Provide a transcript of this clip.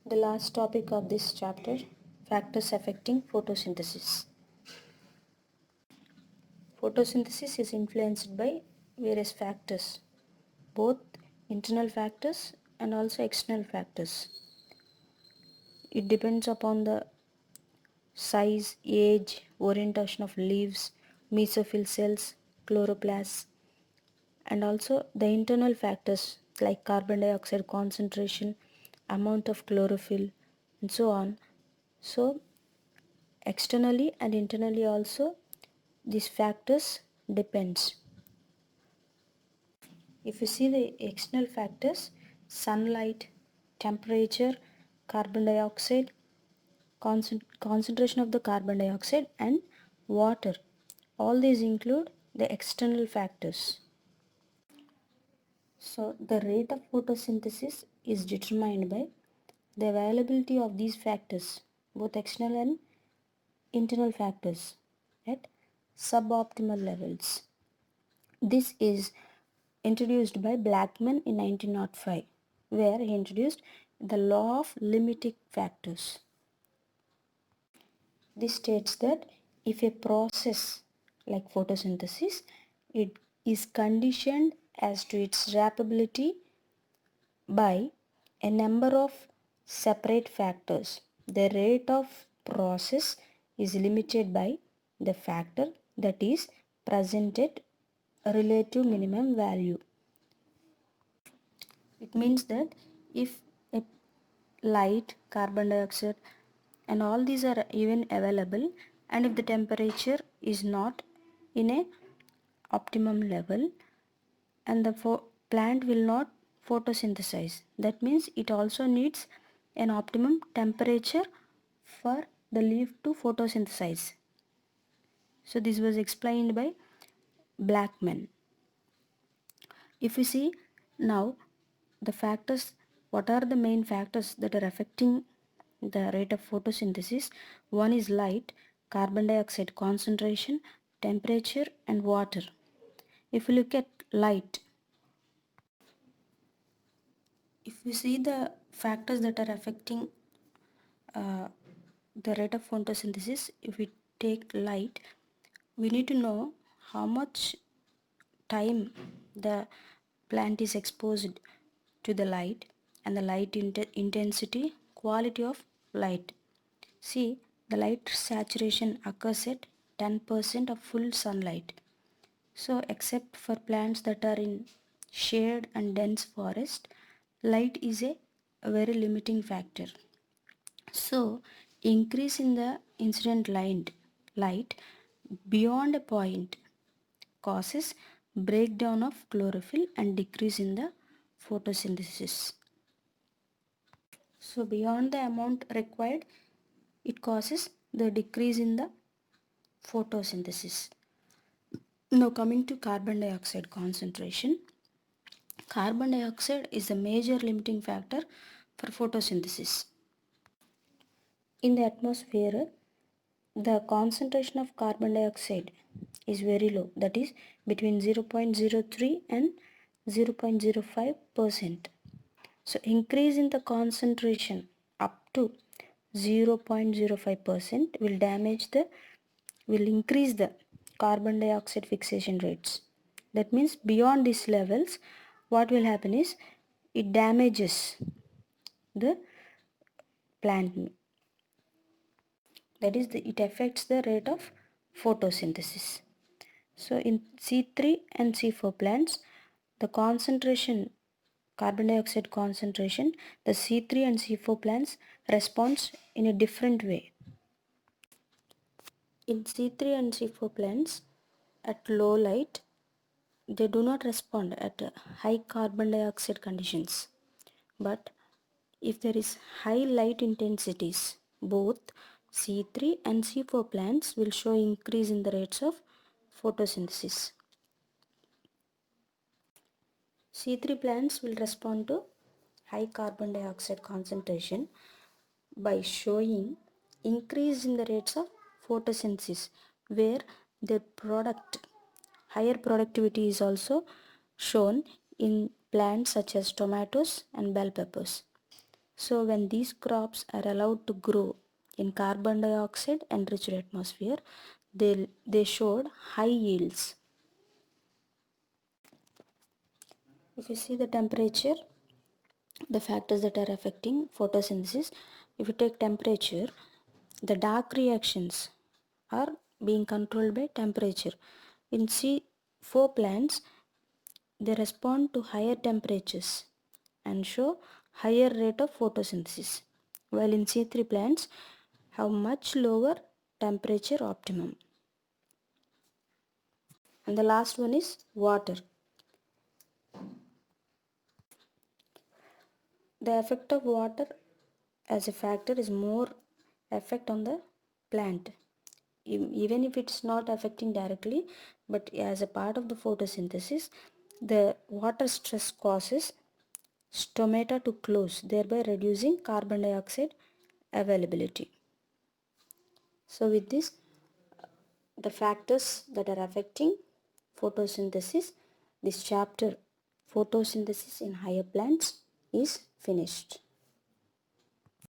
The last topic of this chapter, factors affecting photosynthesis. Photosynthesis is influenced by various factors, both internal factors and also external factors. It depends upon the size, age, orientation of leaves, mesophyll cells, chloroplasts, and also the internal factors like carbon dioxide concentration, amount of chlorophyll, and so on. So externally and internally also these factors depends. If you see the external factors, sunlight, temperature, carbon dioxide, concentration of the carbon dioxide and water, all these include the external factors. So the rate of photosynthesis is determined by the availability of these factors, both external and internal factors, at suboptimal levels. This is introduced by Blackman in 1905, where he introduced the law of limiting factors. This states that if a process like photosynthesis, it is conditioned as to its rapidity by a number of separate factors, the rate of process is limited by the factor that is present at relative minimum value. It means that if a light, carbon dioxide and all these are even available, and if the temperature is not in a optimum level, and the plant will not photosynthesize, that means it also needs an optimum temperature for the leaf to photosynthesize. So this was explained by Blackman. If we see now the factors, what are the main factors that are affecting the rate of photosynthesis? One is light, carbon dioxide concentration, temperature and water. If we look at light, if we see the factors that are affecting the rate of photosynthesis, if we take light, we need to know how much time the plant is exposed to the light and the light intensity, quality of light. See, the light saturation occurs at 10% of full sunlight. So except for plants that are in shade and dense forest, light is a very limiting factor. So increase in the incident light beyond a point causes breakdown of chlorophyll and decrease in the photosynthesis. So beyond the amount required, it causes the decrease in the photosynthesis. Now coming to carbon dioxide concentration. Carbon dioxide is a major limiting factor for photosynthesis. In the atmosphere, the concentration of carbon dioxide is very low, that is between 0.03 and 0.05%. So increase in the concentration up to 0.05% will increase the carbon dioxide fixation rates. That means beyond these levels, what will happen is it damages the plant. That is, it affects the rate of photosynthesis. So in C3 and C4 plants, the concentration, carbon dioxide concentration, the C3 and C4 plants responds in a different way. In C3 and C4 plants, at low light, they do not respond at high carbon dioxide conditions. But if there is high light intensities, both C3 and C4 plants will show increase in the rates of photosynthesis. C3 plants will respond to high carbon dioxide concentration by showing increase in the rates of photosynthesis, where their higher productivity is also shown in plants such as tomatoes and bell peppers. So when these crops are allowed to grow in carbon dioxide enriched atmosphere, they showed high yields. If you see the temperature, the factors that are affecting photosynthesis, if you take temperature, the dark reactions are being controlled by temperature. In C4 plants, they respond to higher temperatures and show higher rate of photosynthesis, while in C3 plants have much lower temperature optimum. And the last one is water. The effect of water as a factor is more effect on the plant, even if it's not affecting directly, but as a part of the photosynthesis, the water stress causes stomata to close, thereby reducing carbon dioxide availability. So with this, the factors that are affecting photosynthesis, this chapter photosynthesis in higher plants is finished.